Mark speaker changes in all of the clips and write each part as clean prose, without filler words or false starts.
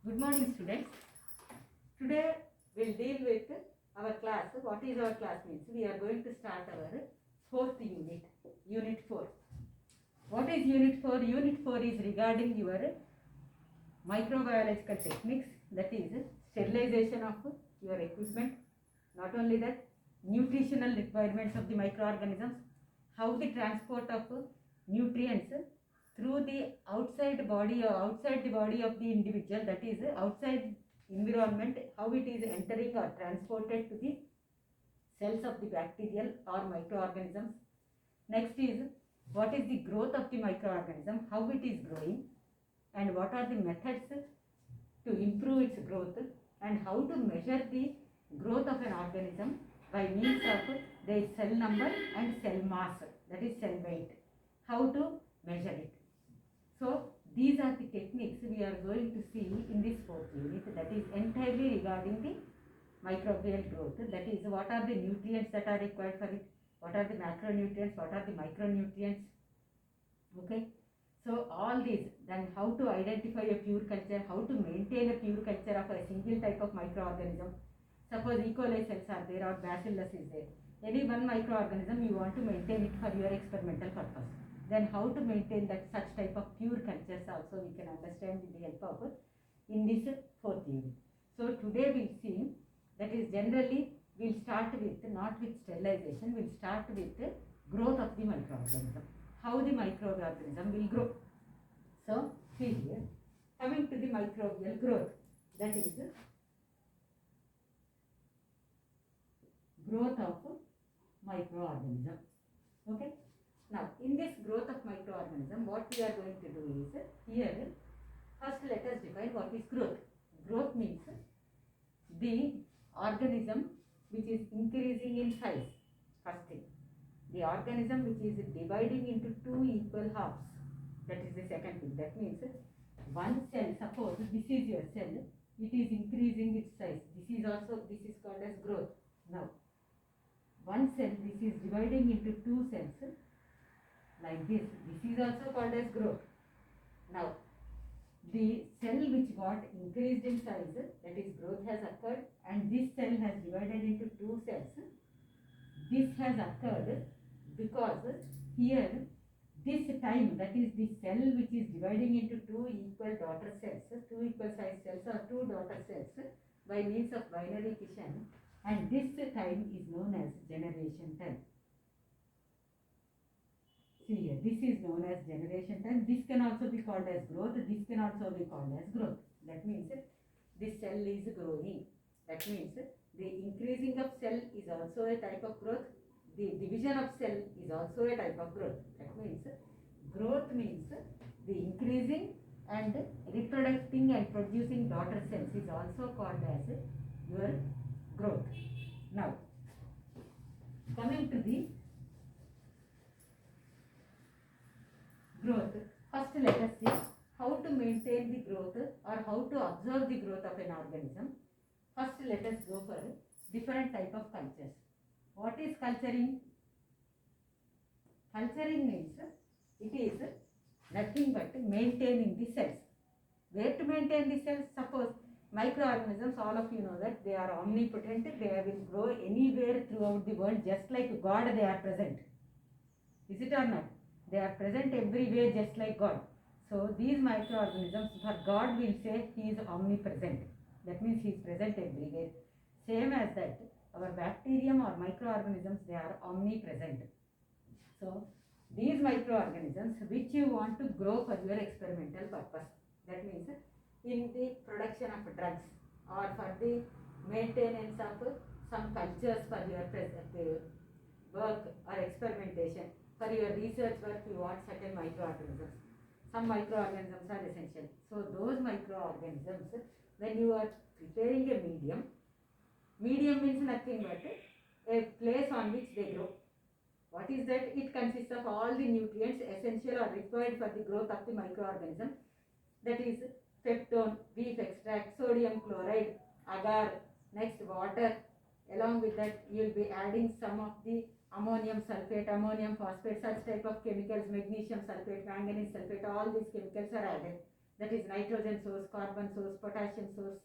Speaker 1: Good morning, students. Today we'll deal with our class. What is our class means? We are going to start our fourth unit, Unit 4. What is Unit 4? Unit 4 is regarding your microbiological techniques, that is sterilization of your equipment. Not only that, nutritional requirements of the microorganisms, how the transport of nutrients through the outside body or outside the body of the individual, that is outside environment, how it is entering or transported to the cells of the bacterial or microorganisms. Next is what is the growth of the microorganism, how it is growing, and what are the methods to improve its growth, and how to measure the growth of an organism by means of their cell number and cell mass, that is cell weight, how to measure it. So these are the techniques we are going to see in this fourth unit, that is entirely regarding the microbial growth, that is what are the nutrients that are required for it, what are the macronutrients, what are the micronutrients. Okay, so all these, then how to identify a pure culture, how to maintain a pure culture of a single type of microorganism. Suppose E. coli cells are there or bacillus is there, any one microorganism you want to maintain it for your experimental purpose, then how to maintain that such type of pure cultures also we can understand with the help of in this fourth unit. So today we'll see, that is generally we'll start with not with sterilization, we'll start with growth of the microorganism, how the microorganism will grow. So see here, coming to the microbial growth, that is growth of microorganism. Okay, now in this growth of microorganism, what we are going to do is, here first let us define what is growth. Growth means the organism which is increasing in size. First thing, the organism which is dividing into two equal halves, that is the second thing. That means one cell, suppose this is your cell, it is increasing its size, this is called as growth. Now one cell, this is dividing into two cells like this is also called as growth. Now the cell which got increased in size, that is growth has occurred, and this cell has divided into two cells. This has occurred because here this time, that is the cell which is dividing into two equal daughter cells, two equal size cells or two daughter cells by means of binary fission, and this time is known as generation time. See here, this is known as generation time. This can also be called as growth, this can also be called as growth. That means this cell is growing. That means the increasing of cell is also a type of growth, the division of cell is also a type of growth. That means growth means the increasing and reproducing and producing daughter cells is also called as your growth. Now coming to the growth, first let us see how to maintain the growth or how to observe the growth of an organism. First let us go for different type of cultures. What is culturing? Culturing means it is nothing but maintaining the cells. Where to maintain the cells? Suppose microorganisms, all of you know that they are omnipotent, they will grow anywhere throughout the world, just like God they are present. Is it or not? They are present everywhere just like God. So these microorganisms, for God will say he is omnipresent. That means he is present everywhere. Same as that, our bacterium or microorganisms, they are omnipresent. So these microorganisms which you want to grow for your experimental purpose, that means in the production of drugs or for the maintenance of some cultures for your work or experimentation, for your research work you want certain microorganisms. Some microorganisms are essential. So those microorganisms, when you are preparing a medium means nothing but a place on which they grow. What is that? It consists of all the nutrients essential or required for the growth of the microorganism, that is peptone, beef extract, sodium chloride, agar, next water. Along with that you will be adding some of the ammonium sulfate, ammonium phosphate, such type of chemicals, magnesium sulfate, manganese sulfate, all these chemicals are added. that is nitrogen source, carbon source, potassium source,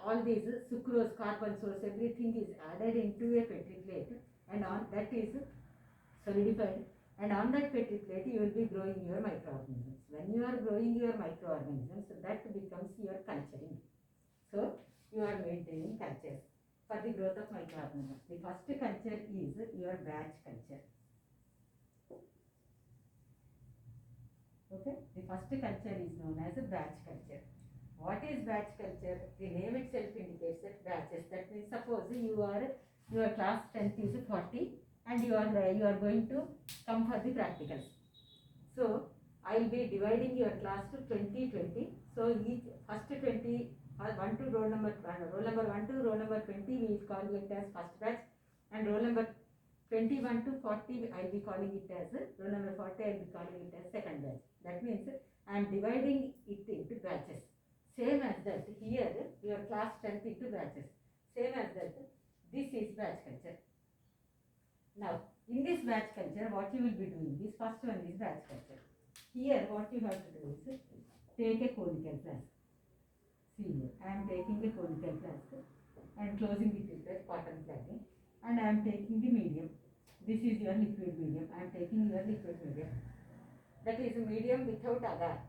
Speaker 1: all these sucrose, carbon source, everything is added into a Petri plate, and on that is solidified, and on that Petri plate you will be growing your microorganisms. When you are growing your microorganisms, that becomes your culturing. So you are maintaining cultures for the growth of microorganisms. The first culture is your batch culture. Okay, the first culture is known as a batch culture. What is batch culture? The name itself indicates that batches. That means suppose your class strength is 40 and you are going to come for the practicals. So I will be dividing your class to 20. So each first 20 1 to roll number 1 to roll number 20 we will call it as first batch, and roll number 21 to 40 I will be calling it as roll number 40 I will be calling it as second batch. That means I am dividing it into batches. Same as that, here your class strength into batches. Same as that, this is batch culture. Now, in this batch culture, what you will be doing is, first one is batch culture. Here, what you have to do is, take a conical flask. See here, I am taking a conical flask and closing it with a cotton flagging, and I am taking the medium. This is your liquid medium. I am taking your liquid medium. That is a medium without agar.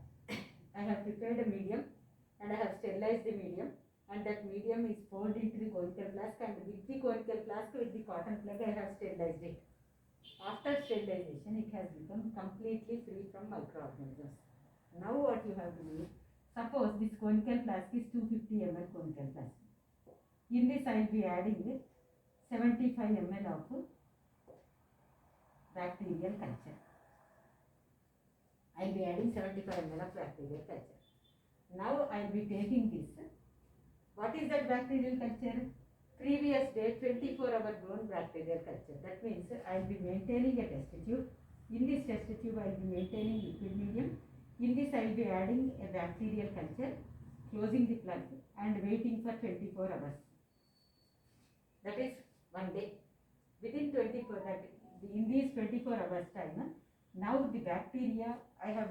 Speaker 1: I have prepared a medium and I have sterilized the medium, and that medium is poured into the conical flask, and with the conical flask with the cotton plug I have sterilized it. After sterilization it has become completely free from microorganisms. Now what you have to do is, suppose this conical flask is 250 ml conical flask. In this I will be adding 75 ml of bacterial culture. I will be adding 75 ml of bacterial culture. Now I will be taking this. What is that bacterial culture? Previous day 24-hour grown bacterial culture. That means I will be maintaining a test tube. In this test tube I will be maintaining liquid medium. In this I will be adding a bacterial culture, closing the plug and waiting for 24 hours. That is one day. Within 24 in these 24 hours time, now the bacteria I have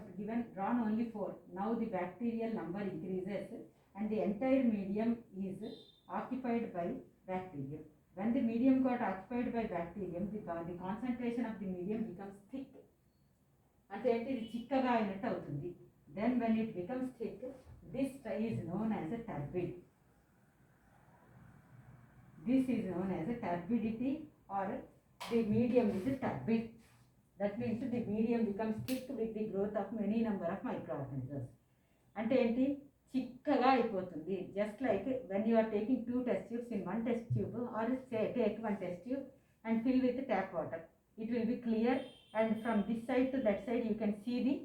Speaker 1: drawn only 4. Now the bacterial number increases and the entire medium is occupied by bacterium. When the medium got occupied by bacterium, the concentration of the medium becomes thick. అంటే ఏంటి, ఇది చిక్కగా అయినట్టు అవుతుంది. Then when it becomes thick, this is known as a turbid. This is known as a turbidity, or the medium is turbid. That means the medium becomes thick with the growth of many number of microorganisms. అంటే ఏంటి, చిక్కగా అయిపోతుంది. Just like when you are taking 2 test tubes in one test tube, or say take one test tube and fill with tap water. It will be clear, and from this side to that side you can see the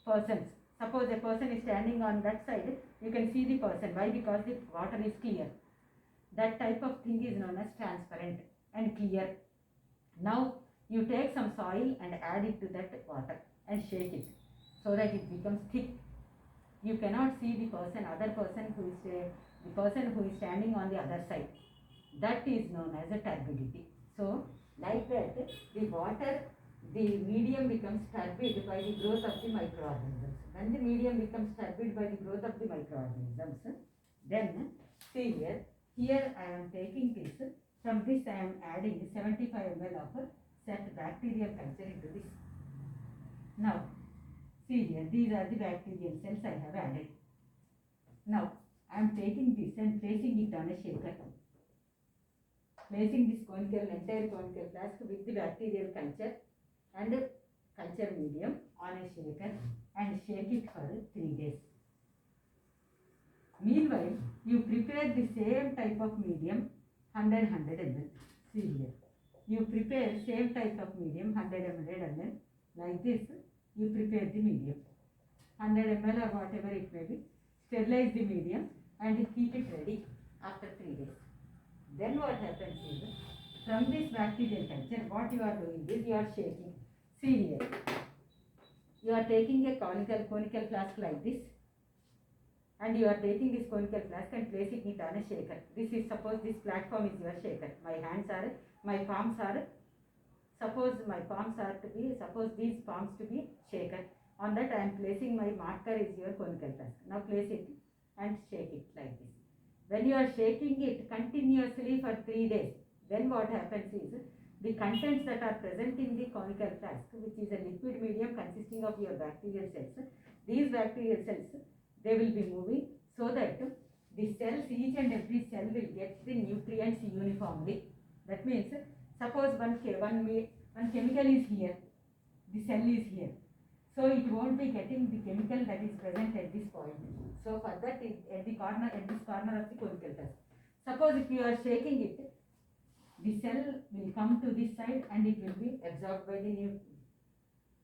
Speaker 1: persons. Suppose a person is standing on that side, you can see the person. Why? Because the water is clear. That type of thing is known as transparent and clear. Now you take some soil and add it to that water and shake it so that it becomes thick. You cannot see the person, the person who is standing on the other side. That is known as a turbidity. So like that, the water, the medium becomes turbid by the growth of the microorganisms. When the medium becomes turbid by the growth of the microorganisms, then see here I am taking this. From this I am adding 75 ml of set bacterial culture into this. Now see here, these are the bacterial cells I have added. Now I am taking this and placing it on a shaker. Placing this entire conical flask with the bacterial culture and culture medium on a shaker and shake it for 3 days. Meanwhile, you prepare the same type of medium, 100 ml. See here, you prepare same type of medium, 100 ml. Like this, you prepare the medium, 100 ml or whatever it may be. Sterilize the medium and keep it ready after 3 days. Then what happens is, from this bacterial culture, what you are doing is you are shaking. See here, you are taking a conical flask like this, and you are taking this conical flask and placing it on a shaker. This is, suppose this platform is your shaker. My palms are, suppose these palms to be shaker. On that I am placing my marker is your conical flask. Now place it and shake it like this. When you are shaking it continuously for 3 days, then what happens is the contents that are present in the conical flask, which is a liquid medium consisting of your bacterial cells, these bacterial cells, they will be moving so that the cells, each and every cell will get the nutrients uniformly. That means, suppose one chemical is here, the cell is here, so it won't be getting the chemical that is present at this point. So for that, at this corner of the conical flask, suppose if you are shaking it, the cell will come to this side and it will be absorbed by the new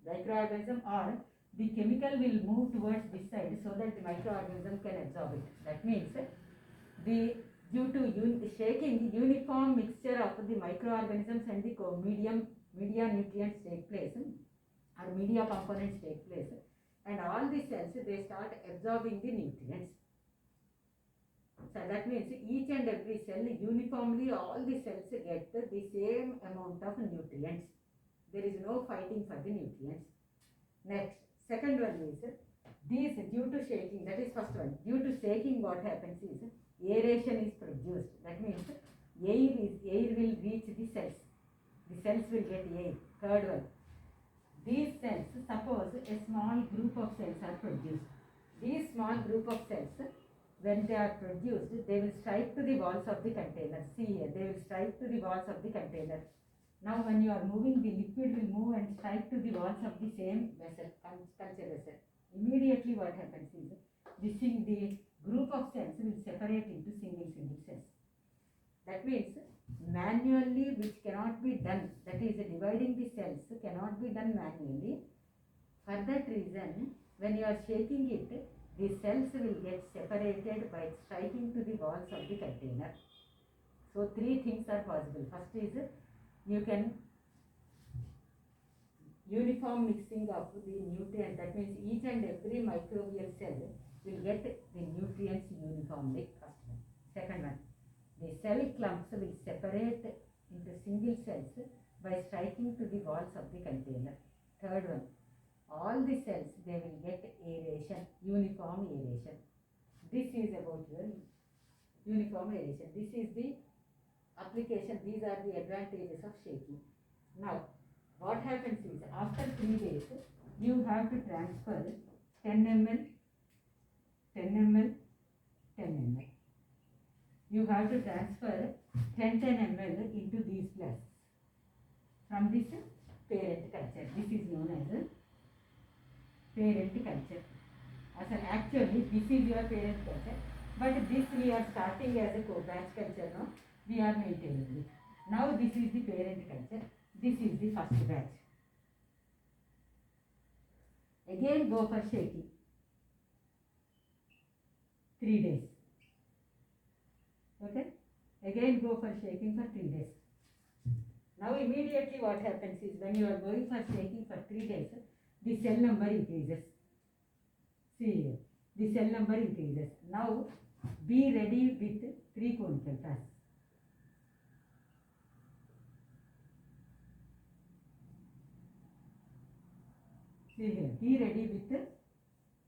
Speaker 1: microorganism, or the chemical will move towards this side so that the microorganism can absorb it. That means due to shaking, uniform mixture of the microorganisms and the media nutrients take place, or media components take place, and all the cells, they start absorbing the nutrients. So that means each and every cell, uniformly all the cells get the same amount of nutrients. There is no fighting for the nutrients. Next, second one is these, due to shaking, that is first one. Due to shaking, what happens is aeration is produced. That means air will reach the cells. The cells will get air. Third one, these cells, suppose a small group of cells are produced. These small group of cells, when they are produced, they will strike to the walls of the container. See here, they will strike to the walls of the container. Now when you are moving, the liquid will move and strike to the walls of the same vessel, culture vessel. Immediately what happens is, the group of cells will separate into single cells. That means manually, which cannot be done, that is dividing the cells cannot be done manually. For that reason, when you are shaking it, the cells will get separated by striking to the walls of the container. So 3 things are possible. First is, you can uniform mixing of the nutrients. That means each and every microbial cell will get the nutrients uniformly. First one. Second one, the cell clumps will separate into single cells by striking to the walls of the container. Third one, all the cells, they will get aeration, uniform aeration. This is about your uniform aeration. This is the application. These are the advantages of shaking. Now, what happens is, after 3 days, you have to transfer 10 ml, 10 ml, 10 ml. You have to transfer 10 ml into these flasks from this parent culture. This is known as parent culture. Actually, this is your parent culture, but this we are starting as a co-batch culture now. We are maintaining it. Now this is the parent culture. This is the first batch. Again go for shaking. 3 days. Okay? Again go for shaking for 3 days. Now immediately what happens is, when you are going for shaking for 3 days, the cell number increases. See here, the cell number increases. Now be ready with 3 conical flasks. See here, be ready with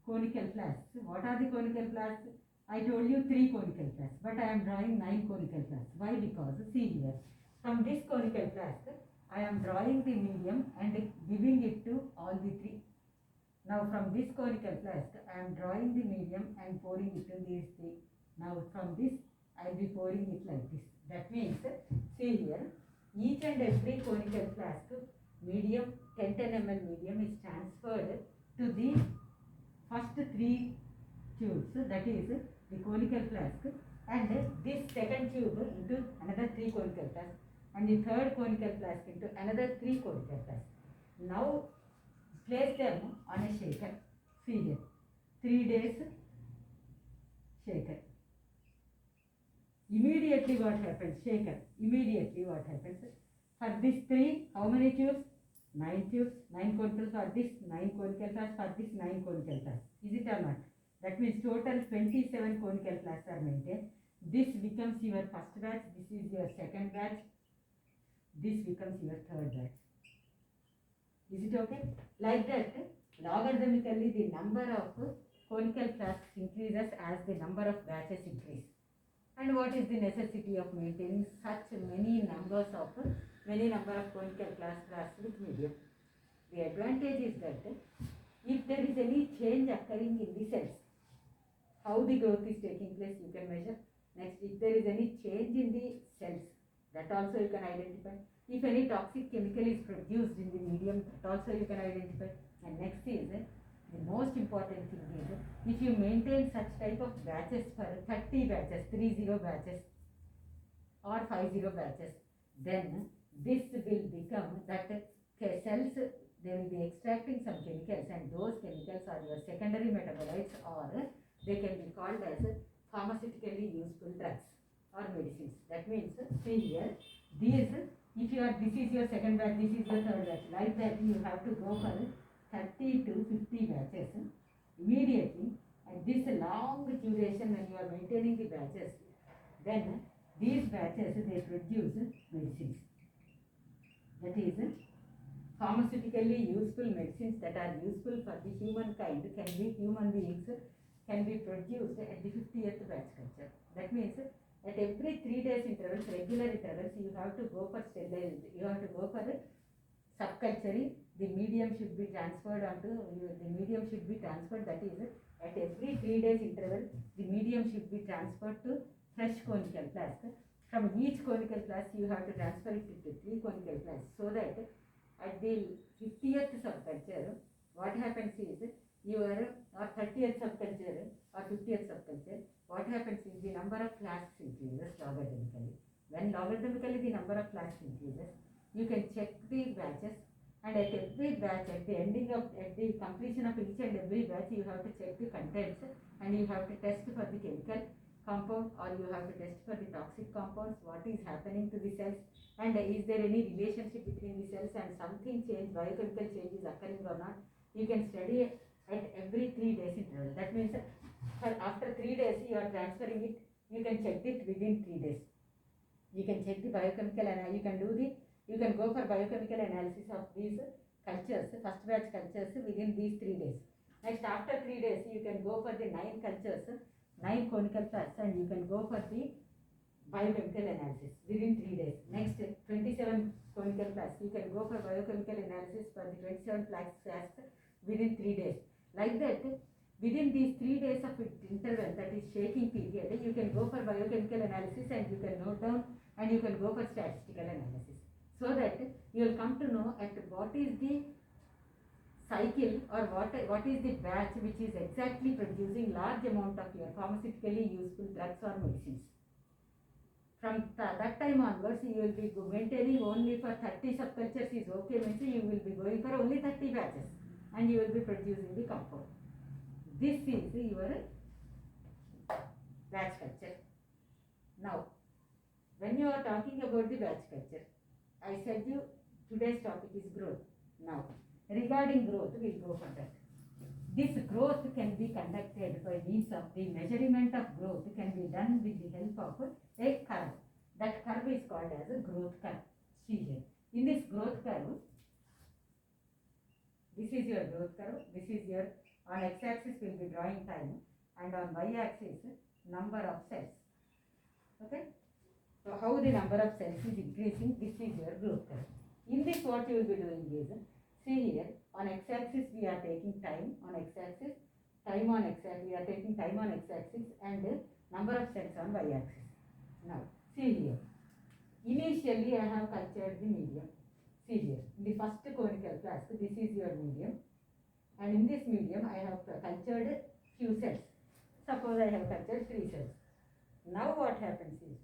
Speaker 1: conical flasks. What are the conical flasks? I told you 3 conical flasks, but I am drawing 9 conical flasks. Why? Because see here, from this conical flask, I am drawing the medium and giving it to all the 3. Now from this conical flask, I am drawing the medium and pouring it to these 3. Now from this, I will be pouring it like this. That means, see here, each and every conical flask, medium, 10 ml medium is transferred to the first 3 tubes, that is the conical flask, and this second tube into another 3 conical flasks, and the third conical flask into another 3 conical flasks. Now place them on a shaker. See here, 3 days shaker. Immediately what happens? Shaker. Immediately what happens? For this 3, how many tubes? 9 tubes. 9 conical for this, 9 conical flasks for this, 9 conical flasks. Is it or not? That means total 27 conical flasks are maintained. This becomes your first batch. This is your second batch. This becomes your third batch. Is it okay? Like that, Logarithmically, the number of conical flasks increases as the number of batches increase. And what is the necessity of maintaining such many number of conical flasks with medium? The advantage is that if there is any change occurring in the cells, how the growth is taking place, you can measure. Next, if there is any change in the cells, that also you can identify. If any toxic chemical is produced in the medium, that also you can identify. And next is the most important thing is if you maintain such type of batches for 30 batches, 30 batches or 50 batches, then this will become that cells, they will be extracting some chemicals, and those chemicals are your secondary metabolites, or they can be called as pharmaceutically useful drugs or medicines. That means, see here, these, if you are, this is your second batch, this is your third batch, like that you have to go for 30 to 50 batches immediately, and this long duration when you are maintaining the batches, then these batches, they produce medicines. That is, pharmaceutically useful medicines that are useful for the humankind, can be human beings, can be produced at the 50th batch culture. That means at every 3 days intervals, regular intervals, you have to go for sterilization, you have to go for subculturing. The medium should be transferred onto, the medium should be transferred, that is, at every 3 days interval, the medium should be transferred to fresh conical flask. From each conical flask, you have to transfer it to 3 conical flasks, so that at the 50th subculture, what happens is, your or 30th subculture or 50th subculture, what happens is the number of flasks increases logarithmically. When logarithmically the number of flasks increases, you can check the batches, and at every batch, at the ending of, at the completion of each and every batch, you have to check the contents, and you have to test for the chemical compound, or you have to test for the toxic compounds, what is happening to the cells, and is there any relationship between the cells, and something change, biochemical change is occurring or not. You can study at every 3 days interval. That means after 3 days you are transferring it, you can check it within 3 days. You can check the biochemical, and you can go for biochemical analysis of these cultures, first batch cultures, within these 3 days. Next, after 3 days, you can go for the 9 cultures, 9 conical flasks, and you can go for the biochemical analysis within 3 days. Next, 27 conical flasks, you can go for biochemical analysis for the 27 flasks within 3 days. Like that, within these 3 days of interval, that is shaking period, you can go for biochemical analysis, and you can note down, and you can go for statistical analysis, so that you will come to know at what is the cycle, or what is the batch which is exactly producing large amount of your pharmaceutically useful drugs or medicines. From that time onwards, you will be maintaining only for 30 subcultures is okay, means you will be going for only 30 batches, and you will be producing the compound. This is your batch culture. Now, when you are talking about the batch culture, I said you today's topic is growth. Now, regarding growth, we'll go for that. This growth can be conducted by means of the measurement of growth can be done with the help of a curve. That curve is called as a growth curve. See here. In this growth curve, this is your growth curve. This is your, on x-axis will be drawing time, and on y-axis number of cells. Okay. So how the number of cells is increasing, this is your growth curve. In this, what you will be doing is, see here, on x-axis we are taking time on x-axis, time on x-axis, we are taking time on x-axis, and number of cells on y-axis. Now, see here, initially I have cultured the medium. See here, in the first conical flask, this is your medium, and in this medium I have cultured few cells. Suppose I have cultured 3 cells. Now what happens is,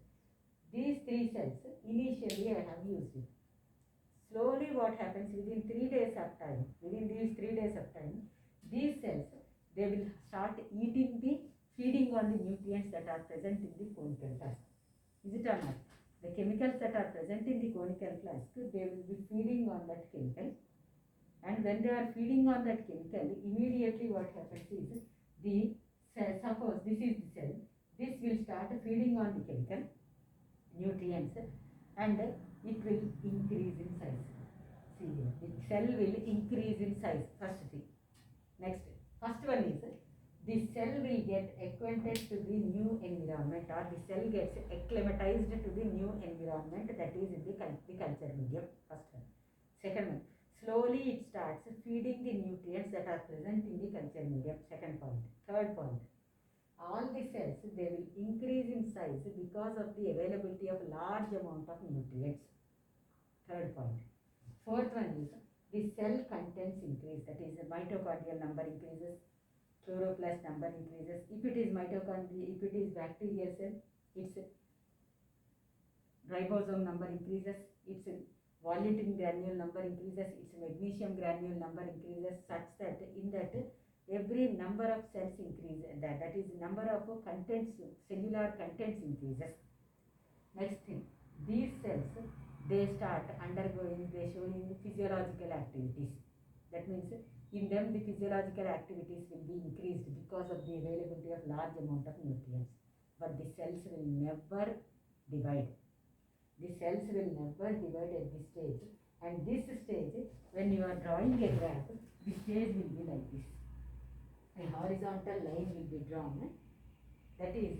Speaker 1: these 3 cells, initially I have used it. Slowly what happens, within 3 days of time, within these 3 days of time, these cells, they will start feeding on the nutrients that are present in the conical flask. Is it or not? The chemicals that are present in the conical flask, they will be feeding on that chemical, and when they are feeding on that chemical, immediately what happens is, the cell, suppose this is the cell, this will start feeding on the chemical nutrients, and it will increase in size. See here, the cell will increase in size, first thing. Next, first one is the cell will get acquainted to the new environment, or the cell gets acclimatized to the new environment, that is in the culture medium. First one. Second one, slowly it starts feeding the nutrients that are present in the culture medium. Second point. Third point, all the cells, they will increase in size because of the availability of large amount of nutrients. Third point. Fourth one is the cell contents increase, that is the mitochondrial number increases, chloroplast number increases. If it is mitochondria, if it is bacterial cell, its ribosome number increases, its volutin granule number increases, its magnesium granule number increases, such that in that every number of cells increase, that is number of contents, cellular contents increases. Next thing, these cells, they start undergoing, they showing physiological activities. That means in them the physiological activities will be increased because of the availability of large amount of nutrients. But the cells will never divide. The cells will never divide at this stage. And this stage, when you are drawing a graph, the stage will be like this. A horizontal line will be drawn. That is,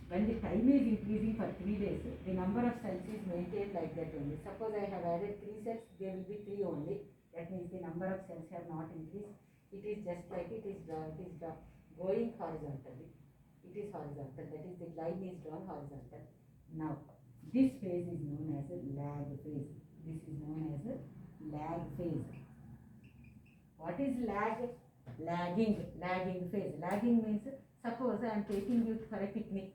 Speaker 1: when the time is increasing for 3 days, the number of cells is maintained like that only. Suppose I have added 3 cells, there will be 3 only. That means the number of cells have not increased. It is just like it is going horizontally. It is horizontal. That is, the line is drawn horizontal. Now, this phase is known as a lag phase. This is known as a lag phase. What is lag? Lagging phase. Lagging means, suppose I am taking you for a picnic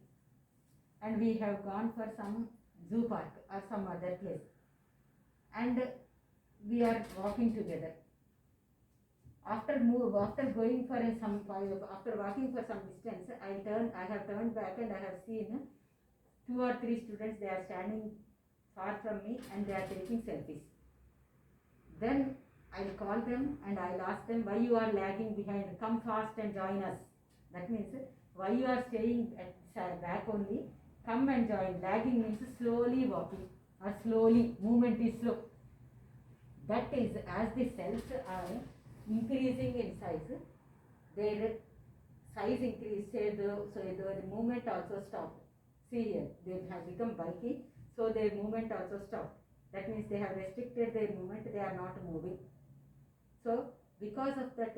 Speaker 1: and we have gone for some zoo park or some other place, and we are walking together. After walking for some distance, I have turned back and I have seen 2 or 3 students, they are standing far from me and they are taking selfies. Then I'll call them and I'll ask them, why you are lagging behind? Come fast and join us. That means, why you are staying at back only? Come and join. Lagging means slowly walking or slowly, movement is slow. That is, as the cells are increasing in size, their size increase, so the movement also stopped. See here, they have become bulky, so their movement also stopped. That means they have restricted their movement, they are not moving. So because of that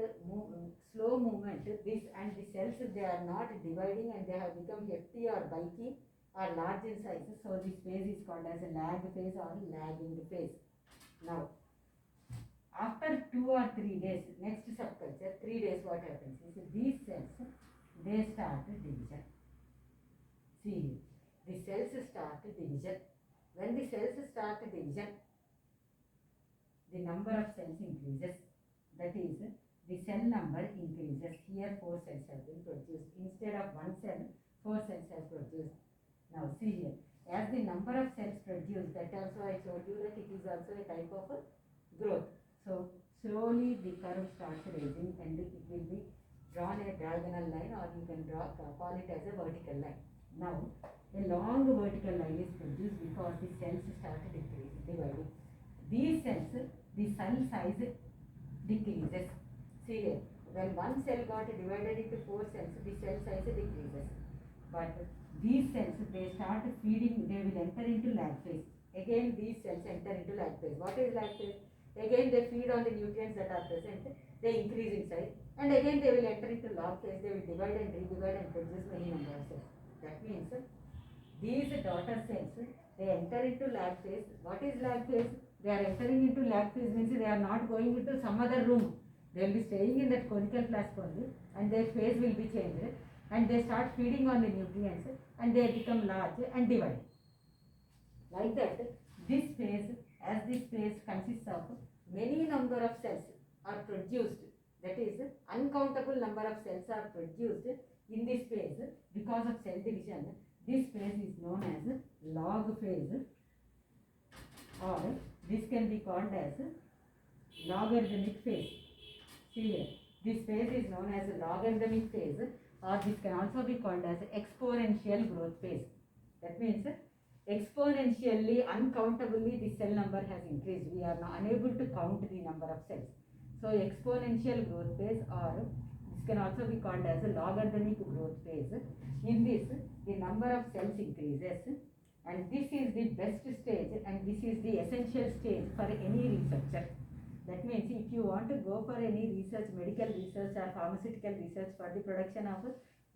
Speaker 1: slow movement, this and the cells, they are not dividing and they have become hefty or bulky or large in size. So this phase is called as a lag phase or lagging phase. Now, after 2 or 3 days, next subculture, 3 days, what happens is these cells, they start division. See, the cells start division. When the cells start division, the number of cells increases. That is, the cell number increases. Here 4 cells have been produced. Instead of 1 cell, 4 cells have produced. Now see here, as the number of cells produced, that also I told you that it is also a type of growth. So slowly the curve starts raising and it will be drawn a diagonal line, or you can call it as a vertical line. Now a long vertical line is produced because the cells start dividing. These cells, the cell size decreases. See here, when one cell got divided into 4 cells, the cell size decreases. But these cells, they start feeding, they will enter into lag phase. Again these cells enter into lag phase. What is lag phase? Again they feed on the nutrients that are present, they increase in size, and again they will enter into log phase, they will divide and redivide and produce many number of cells. That means these daughter cells, they enter into lag phase. What is lag phase? They are entering into lag phase means they are not going into some other room. They will be staying in that conical flask only, and their phase will be changed, and they start feeding on the nutrients and they become large and divide. Like that, this phase, as this phase consists of many number of cells are produced, that is, uncountable number of cells are produced in this phase because of cell division. This phase is known as log phase, or this can be called as logarithmic phase. See here, this phase is known as a logarithmic phase, or this can also be called as exponential growth phase. That means exponentially, uncountably, the cell number has increased. We are now unable to count the number of cells. So exponential growth phase, or this can also be called as a logarithmic growth phase. In this, the number of cells increases, and this is the best stage and this is the essential stage for any researcher. That means if you want to go for any research, medical research or pharmaceutical research for the production of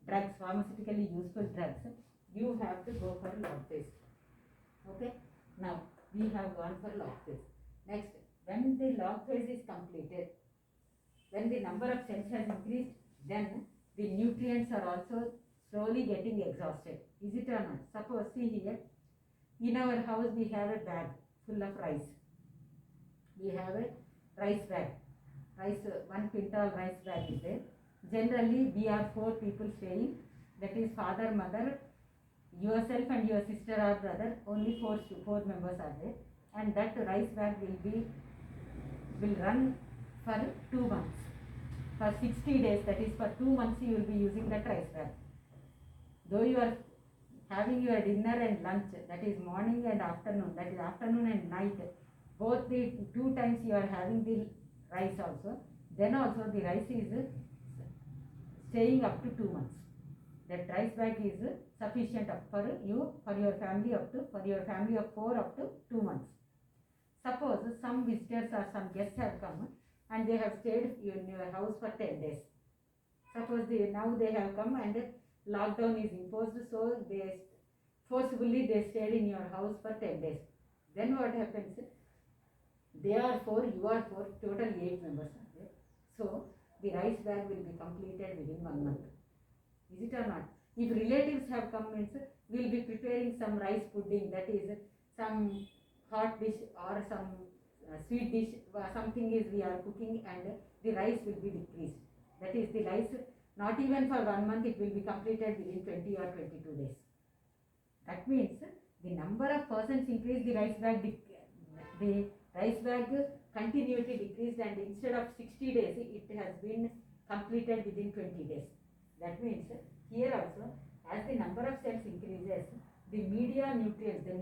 Speaker 1: drugs, pharmaceutically useful drugs, you have to go for log phase. Okay, now we have gone for log phase. Next, when the log phase is completed, when the number of cells has increased, then the nutrients are also slowly getting exhausted. Is it or not? Suppose, see here, in our house we have a bag full of rice. We have a rice bag. Rice, 1 quintal rice bag is there. Generally, we are 4 people staying. That is father, mother, yourself and your sister or brother. Only 4 members are there. And that rice bag will run for 2 months. For 60 days, that is for 2 months, you will be using that rice bag. Though you are having your dinner and lunch, that is morning and afternoon, that is afternoon and night, both the 2 times you are having the rice also, then also the rice is staying up to 2 months. That rice bag is sufficient for you, for your family of 4 up to 2 months. Suppose some visitors or some guests have come and they have stayed in your house for 10 days. Suppose now they have come and lockdown is imposed, so they forcibly stayed in your house for 10 days. Then what happens? They are 4, you are 4, total 8 members are there. So the rice bag will be completed within 1 month. Is it or not? If relatives have come, means we will be preparing some rice pudding, that is some hot dish or some sweet dish, something is we are cooking, and the rice will be decreased. That is, the rice, not even for 1 month, it will be completed within 20 or 22 days. That means the number of persons increased, the rice bag continuity decreased, and instead of 60 days, it has been completed within 20 days. That means here also, as the number of cells increases, the media nutrients, the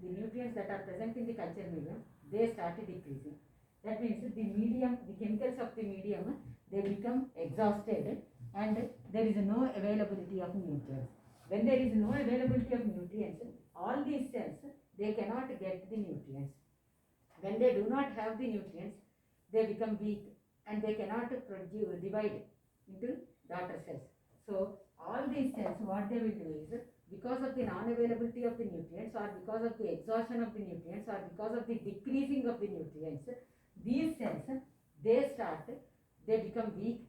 Speaker 1: nutrients that are present in the culture medium, they started decreasing. That means the medium, the chemicals of the medium, they become exhausted, and there is no availability of nutrients. When there is no availability of nutrients, all these cells, they cannot get the nutrients. When they do not have the nutrients, they become weak and they cannot divide into daughter cells. So all these cells, what they will do is, because of the non-availability of the nutrients, or because of the exhaustion of the nutrients, or because of the decreasing of the nutrients, these cells, they become weak,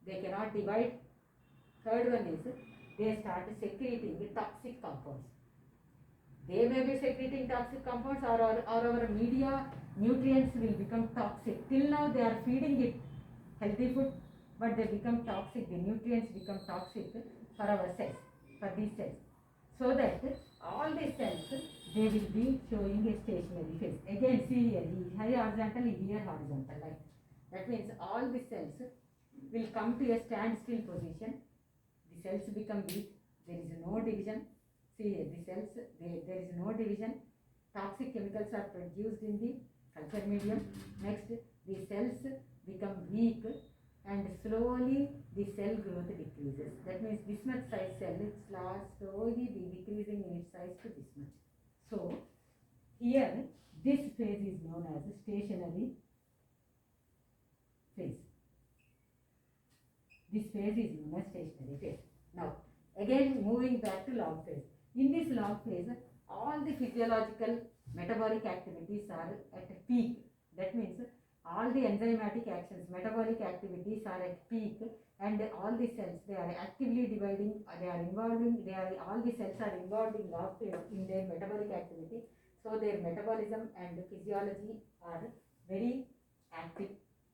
Speaker 1: they cannot divide. Third one is, they start secreting toxic compounds. They may be secreting toxic compounds, or our media nutrients will become toxic. Till now they are feeding it healthy food, but they become toxic. The nutrients become toxic for our cells, for these cells. So that all these cells, they will be showing a stationary phase. Again, see here, horizontal, here horizontal line. That means all the cells will come to a standstill position. The cells become weak. There is no division. See here, the cells, there is no division. Toxic chemicals are produced in the culture medium. Next, the cells become weak, and slowly the cell growth decreases. That means this much size cell is slowly decreasing in its size to this much. So here, this phase is known as stationary phase. This phase is known as stationary phase. Now, again moving back to log phase. In this log phase, all the physiological metabolic activities are at a peak. That means all the enzymatic actions, metabolic activities are at peak, and all the cells, they are actively dividing, all the cells are involved in log phase in their metabolic activity. So their metabolism and physiology are very active.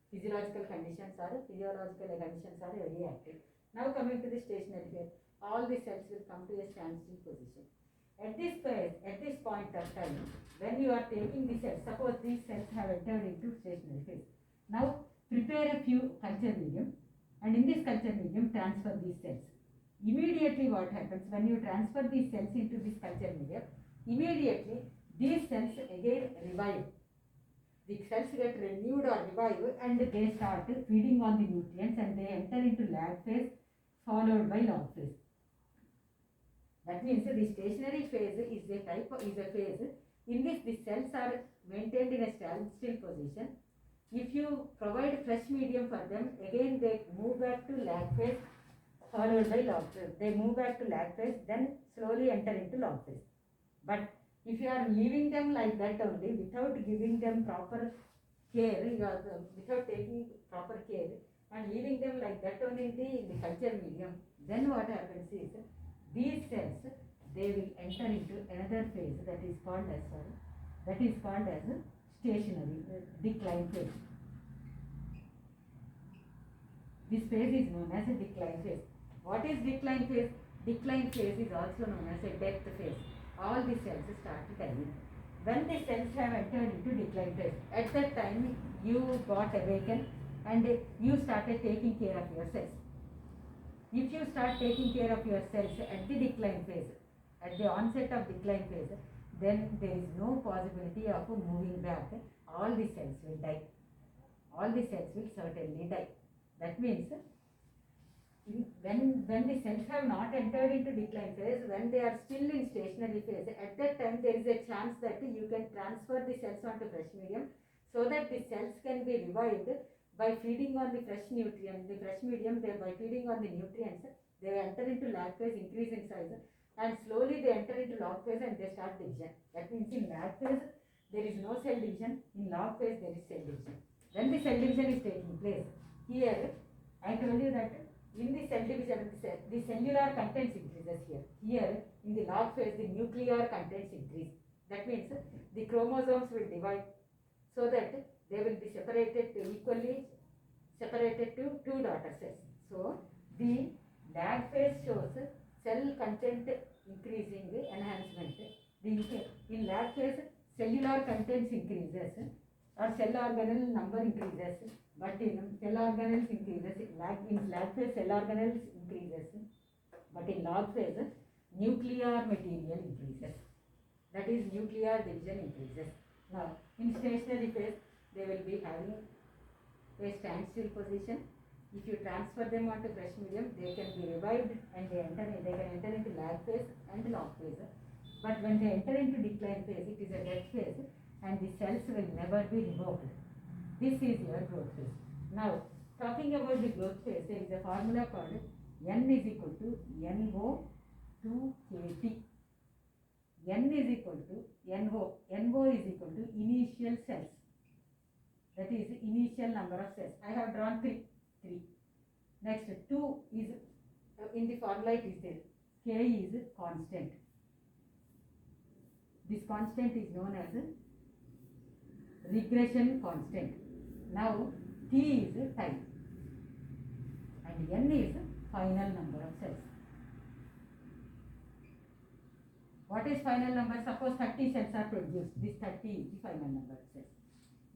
Speaker 1: Physiological conditions are very active. Now coming to the stationary phase, all the cells will come to a standstill position. At this point of time, when you are taking the cells, suppose these cells have entered into stationary phase. Now prepare a few culture medium, and in this culture medium transfer these cells. Immediately what happens when you transfer these cells into this culture medium? Immediately these cells again revive. the cells get renewed or revived and they start feeding on the nutrients and they enter into lag phase followed by log phase. That means the stationary phase is a phase in which the cells are maintained in a standstill position. If you provide fresh medium for them, again they move back to lag phase followed by log phase. They move back to lag phase, then slowly enter into log phase. But if you are leaving them like that only without giving them proper care, without taking proper care and leaving them like that only in the culture medium, then what happens is these cells, they will enter into another phase that is called as stationary decline phase. This phase is known as a decline phase. What is decline phase? Decline phase is also known as a death phase. All the cells start dying. When the cells have entered into decline phase, at that time you got awakened and you started taking care of your cells. If you start taking care of your cells at the decline phase, at the onset of decline phase, then there is no possibility of moving back. All the cells will die. All the cells will certainly die. That means when the cells have not entered into decline phase, when they are still in stationary phase, at that time there is a chance that you can transfer the cells onto fresh medium so that the cells can be revived by feeding on the fresh nutrient, the fresh medium, by feeding on the nutrients. They enter into lag phase, increase in size, and slowly they enter into log phase and they start division. That means in lag phase there is no cell division, in log phase there is cell division. When the cell division is taking place, here I told you that in the cell division the cellular contents increases here. Here in the log phase the nuclear contents increase. That means the chromosomes will divide so that they will be equally separated to two daughter cells. So the lag phase shows cell content increasing enhancement. In lag phase cellular contents increases or cell organelle number increases, but in cell organelles increases. In lag phase cell organelles increases, but in log phase nuclear material increases. That is nuclear division increases. Now in stationary phase they will be having a standstill position. If you transfer them onto fresh medium, they can be revived and they can enter into lag phase and log phase. But when they enter into decline phase, it is a death phase and the cells will never be revoked. This is your growth phase. Now, talking about the growth phase, there is a formula called N is equal to NO to KT. N is equal to NO. NO is equal to initial cells. That is initial number of cells. I have drawn 3. Next 2 is in the formula it is there. K is constant. This constant is known as regression constant. Now T is time and N is final number of cells. What is final number? Suppose 30 cells are produced. This 30 is the final number of cells.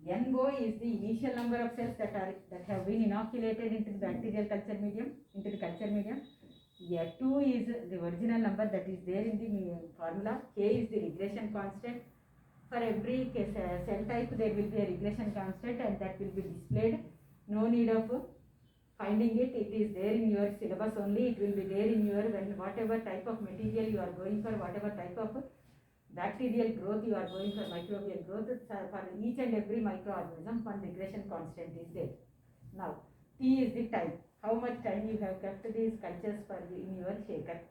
Speaker 1: NO is the initial number of cells that have been inoculated into the bacterial culture medium, into the culture medium. 2 is the original number that is there in the formula. K is the regression constant. For every cell type there will be a regression constant and that will be displayed. No need of finding it. It is there in your syllabus only. It will be there in your whatever type of material you are going for, whatever type of bacterial growth you are going for, microbial growth, for each and every microorganism one regression constant is there. Now T is the time, how much time you have kept these cultures in your shaker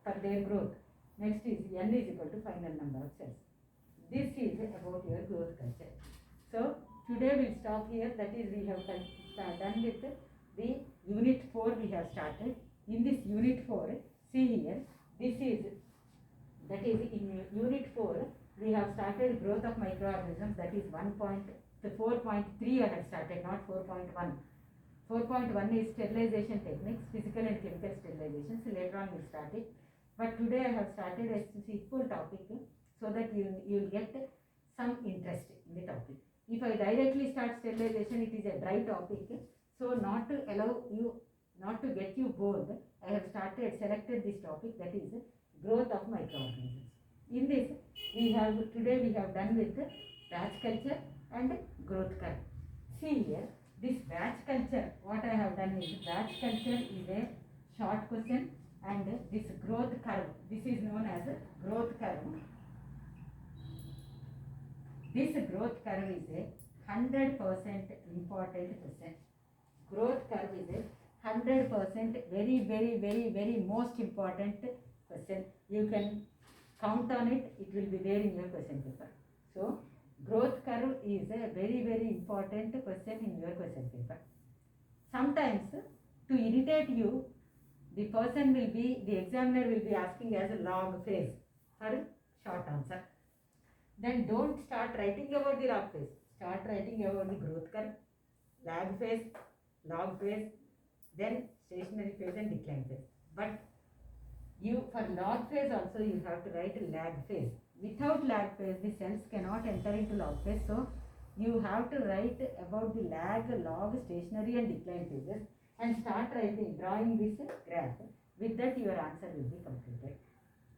Speaker 1: for their growth. Next is N is equal to final number of cells. This is about your growth culture. So today we'll stop here. That is, we have done with the unit 4 we have started. In this unit 4, see here, this is, that is in unit 4 we have started growth of microorganisms. That is 4.3 I have started, not 4.1. 4.1 is sterilization techniques, physical and chemical sterilization. So later on we'll start it. But today I have started a simple topic so that you will get some interest in the topic. If I directly start sterilization, it is a dry topic. So not to allow you, not to get you bored, I have selected this topic, that is growth of microorganisms. In this, today we have done with batch culture and growth curve. See here, this batch culture, what I have done is batch culture is a short question, and this growth curve, this is known as a growth curve. This growth curve is a 100% important question. Growth curve is a 100% very most important question. You can count on it, it will be there in your question paper. So growth curve is a very important question in your question paper. Sometimes to irritate you, the examiner will be asking as a log phase for short answer. Then don't start writing about the log phase. Start writing about the growth curve, lag phase, log phase, then stationary phase and decline phase. But you, for log phase also you have to write a lag phase. Without lag phase, the cells cannot enter into log phase. So you have to write about the lag, log, stationary and decline phases and start writing, drawing this graph. With that your answer will be completed.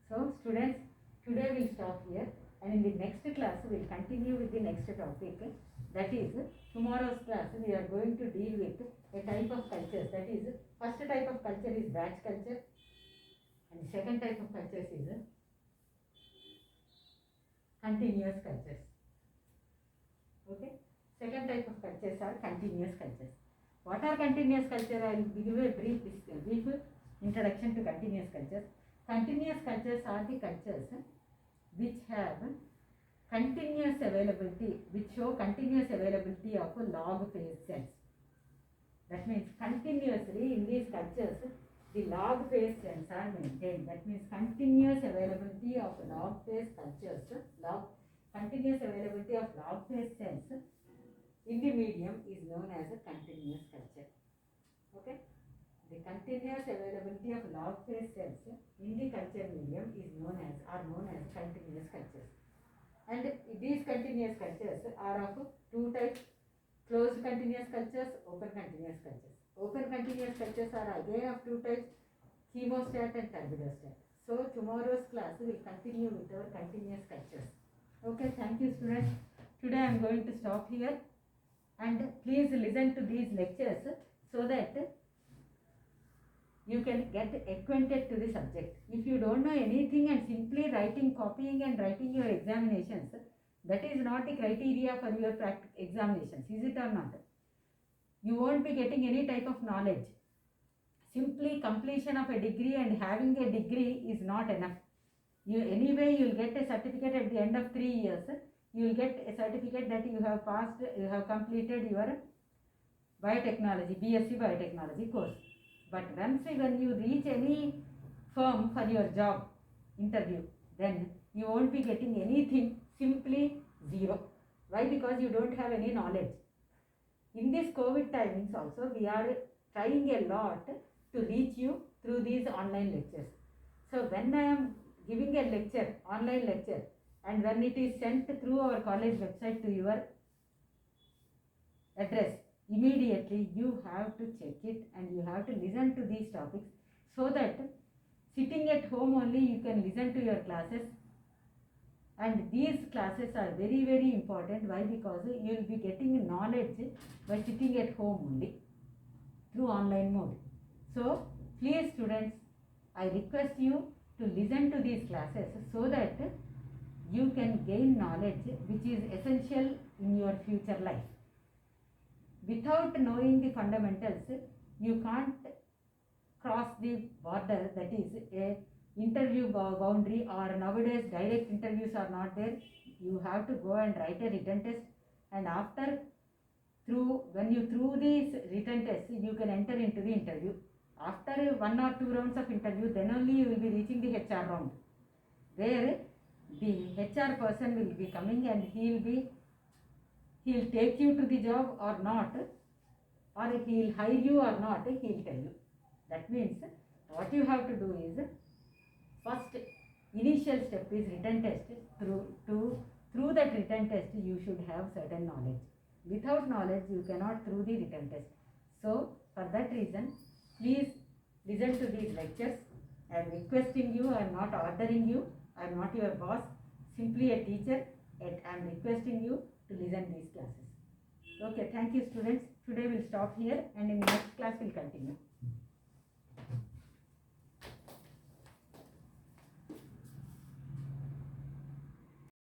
Speaker 1: So students, today we'll stop here, and in the next class we'll continue with the next topic. That is, tomorrow's class we are going to deal with a type of cultures. That is, first type of culture is batch culture, and the second type of cultures is continuous cultures. Okay, second type of cultures are continuous cultures. What are continuous culture? I will give a brief introduction to continuous cultures. Continuous cultures are the cultures which have continuous availability, which show continuous availability of log phase cells. That means continuously in these cultures the log phase cells are maintained. That means continuous availability of log phase cultures, continuous availability of log phase cells in the medium is known as a continuous culture. Okay, the continuous availability of log phase cells in the culture medium is known as continuous cultures. And these continuous cultures are of two types: closed continuous cultures, open continuous cultures. Open continuous cultures are again of two types: chemostat and turbidostat. So tomorrow's class will continue with our continuous cultures. Okay, thank you students. Today I am going to stop here, and please listen to these lectures so that you can get acquainted to the subject. If you don't know anything and simply copying and writing your examinations, that is not the criteria for your examinations, is it or not? You won't be getting any type of knowledge. Simply completion of a degree and having a degree is not enough. Anyway you will get a certificate at the end of 3 years. You will get a certificate that you have passed, you have completed your biotechnology, BSc biotechnology course. But when you reach any firm for your job interview, then you won't be getting anything, simply zero. Why? Because you don't have any knowledge. In this COVID timings also, we are trying a lot to reach you through these online lectures. So when I am giving a lecture, online lecture, and when it is sent through our college website to your address, immediately you have to check it and you have to listen to these topics, so that sitting at home only you can listen to your classes. And these classes are very important. Why? Because you will be getting knowledge by sitting at home only through online mode. So please students, I request you to listen to these classes so that you can gain knowledge which is essential in your future life. Without knowing the fundamentals, you can't cross the border, that is a interview boundary, or nowadays direct interviews are not there. You have to go and write a written test, and when you through these written tests, you can enter into the interview. After 1 or 2 rounds of interview, then only you will be reaching the HR round, where the HR person will be coming and he will take you to the job or not, or he will hire you or not, he will tell you. That means what you have to do is, first initial step is written test. Through that written test you should have certain knowledge. Without knowledge you cannot through the written test. So for that reason, please listen to these lectures. I am requesting you, I am not ordering you, I am not your boss, simply a teacher. I am requesting you to listen these classes. Okay, thank you students. Today we'll stop here and in next class we'll continue.